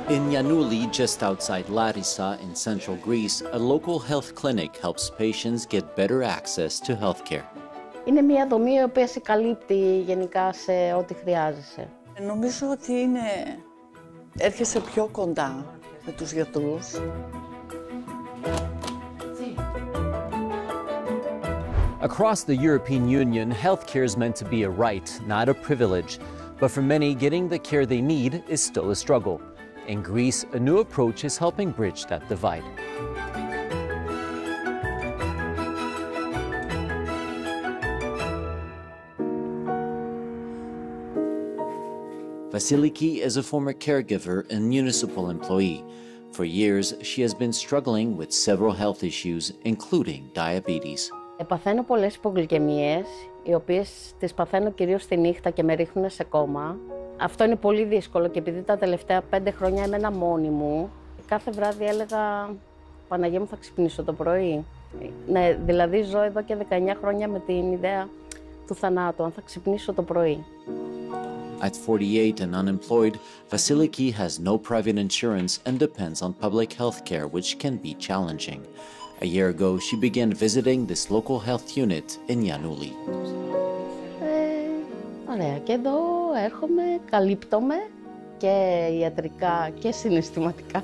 In Yanouli, just outside Larissa in central Greece, a local health clinic helps patients get better access to healthcare. Είναι μια δομή η οποία σε καλύπτει γενικά σε ό,τι χρειάζεσαι. Νομίζω ότι έρχεσαι πιο κοντά με τους γιατρούς. Across the European Union, healthcare is meant to be a right, not a privilege. But for many, getting the care they need is still a struggle. In Greece, a new approach is helping bridge that divide. Vasiliki is a former caregiver and municipal employee. For years, she has been struggling with several health issues, including diabetes. Παθαίνω πολλές υπογλυκαιμίες, οι οποίες τις παθαίνω κυρίως τη νύχτα και με ρίχνουν σε κόμμα. Αυτό είναι πολύ δύσκολο και επειδή τα τελευταία 5 χρόνια έμενα μόνη μου, κάθε βράδυ έλεγα «Παναγία μου, θα ξυπνήσω το πρωί». Ναι, δηλαδή ζω εδώ και 19 χρόνια με την ιδέα του θανάτου, αν θα ξυπνήσω το πρωί. At 48 and unemployed, Vasiliki has no private insurance and depends on public health care, which can be challenging. A year ago, she began visiting this local health unit in Yanouli. Ωραία, και εδώ έρχομαι, καλύπτομαι και ιατρικά και συναισθηματικά.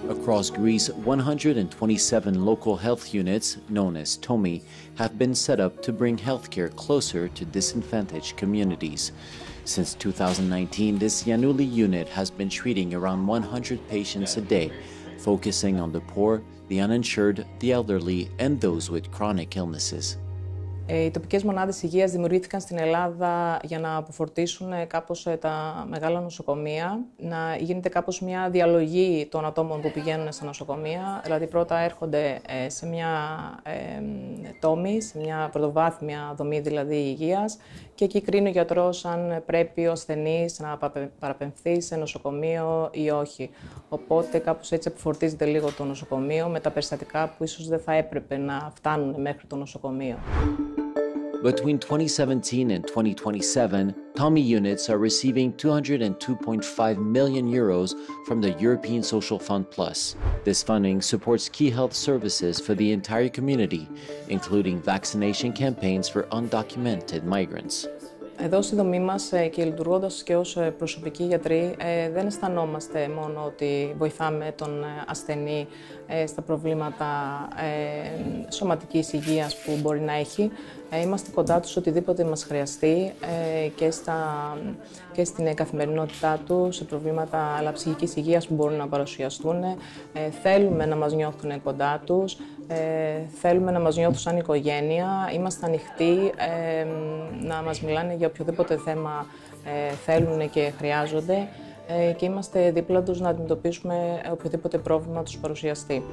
Across Greece, 127 local health units, known as TOMI, have been set up to bring healthcare closer to disadvantaged communities. Since 2019, this Yanouli unit has been treating around 100 patients a day, focusing on the poor, the uninsured, the elderly, and those with chronic illnesses. Οι τοπικές μονάδες υγείας δημιουργήθηκαν στην Ελλάδα για να αποφορτήσουν κάπως τα μεγάλα νοσοκομεία, να γίνεται κάπως μια διαλογή των ατόμων που πηγαίνουν στα νοσοκομεία. Δηλαδή πρώτα έρχονται σε μια τόμη, σε μια πρωτοβάθμια δομή δηλαδή υγείας και εκεί κρίνει ο γιατρός αν πρέπει ο ασθενής να παραπεμφθεί σε νοσοκομείο ή όχι. Οπότε κάπως έτσι αποφορτίζεται λίγο το νοσοκομείο με τα περιστατικά που ίσως δεν θα έπρεπε να φτάνουν μέχρι το νοσοκομείο. Between 2017 and 2027, TOMI units are receiving 202.5 million euros from the European Social Fund Plus. This funding supports key health services for the entire community, including vaccination campaigns for undocumented migrants. Εδώ στη δομή μας και λειτουργώντας και ως προσωπικοί γιατροί δεν αισθανόμαστε μόνο ότι βοηθάμε τον ασθενή στα προβλήματα σωματικής υγείας που μπορεί να έχει. Είμαστε κοντά τους οτιδήποτε μας χρειαστεί και στην καθημερινότητά του, σε προβλήματα ψυχικής υγείας που μπορούν να παρουσιαστούν. Θέλουμε να μας νιώθουν κοντά τους, θέλουμε να μας νιώθουν σαν οικογένεια. Είμαστε ανοιχτοί να μας μιλάνε για οποιοδήποτε θέμα θέλουν και χρειάζονται και είμαστε δίπλα τους να αντιμετωπίσουμε οποιοδήποτε πρόβλημα τους παρουσιαστεί.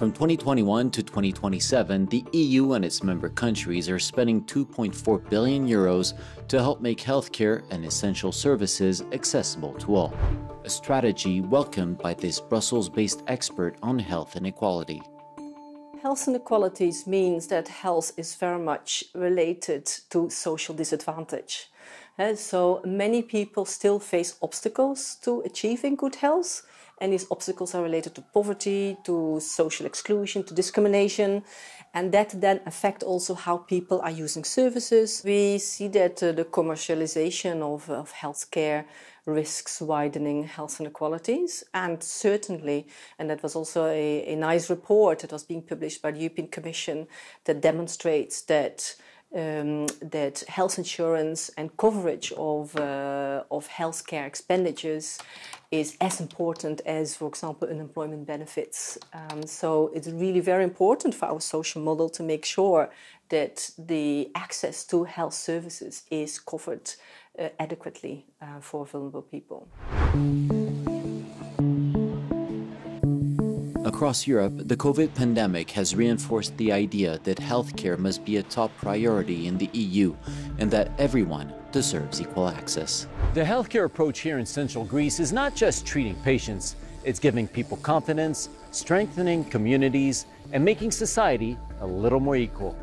From 2021 to 2027, the EU and its member countries are spending 2.4 billion euros to help make healthcare and essential services accessible to all. A strategy welcomed by this Brussels-based expert on health inequality. Health inequalities means that health is very much related to social disadvantage. So many people still face obstacles to achieving good health. And these obstacles are related to poverty, to social exclusion, to discrimination, and that then affect also how people are using services. We see that the commercialization of healthcare risks widening health inequalities, and certainly, and that was also a nice report that was being published by the European Commission that demonstrates that that health insurance and coverage of healthcare expenditures is as important as, for example, unemployment benefits. So it's really very important for our social model to make sure that the access to health services is covered adequately for vulnerable people. Across Europe, the COVID pandemic has reinforced the idea that healthcare must be a top priority in the EU and that everyone deserves equal access. The healthcare approach here in central Greece is not just treating patients, it's giving people confidence, strengthening communities, and making society a little more equal.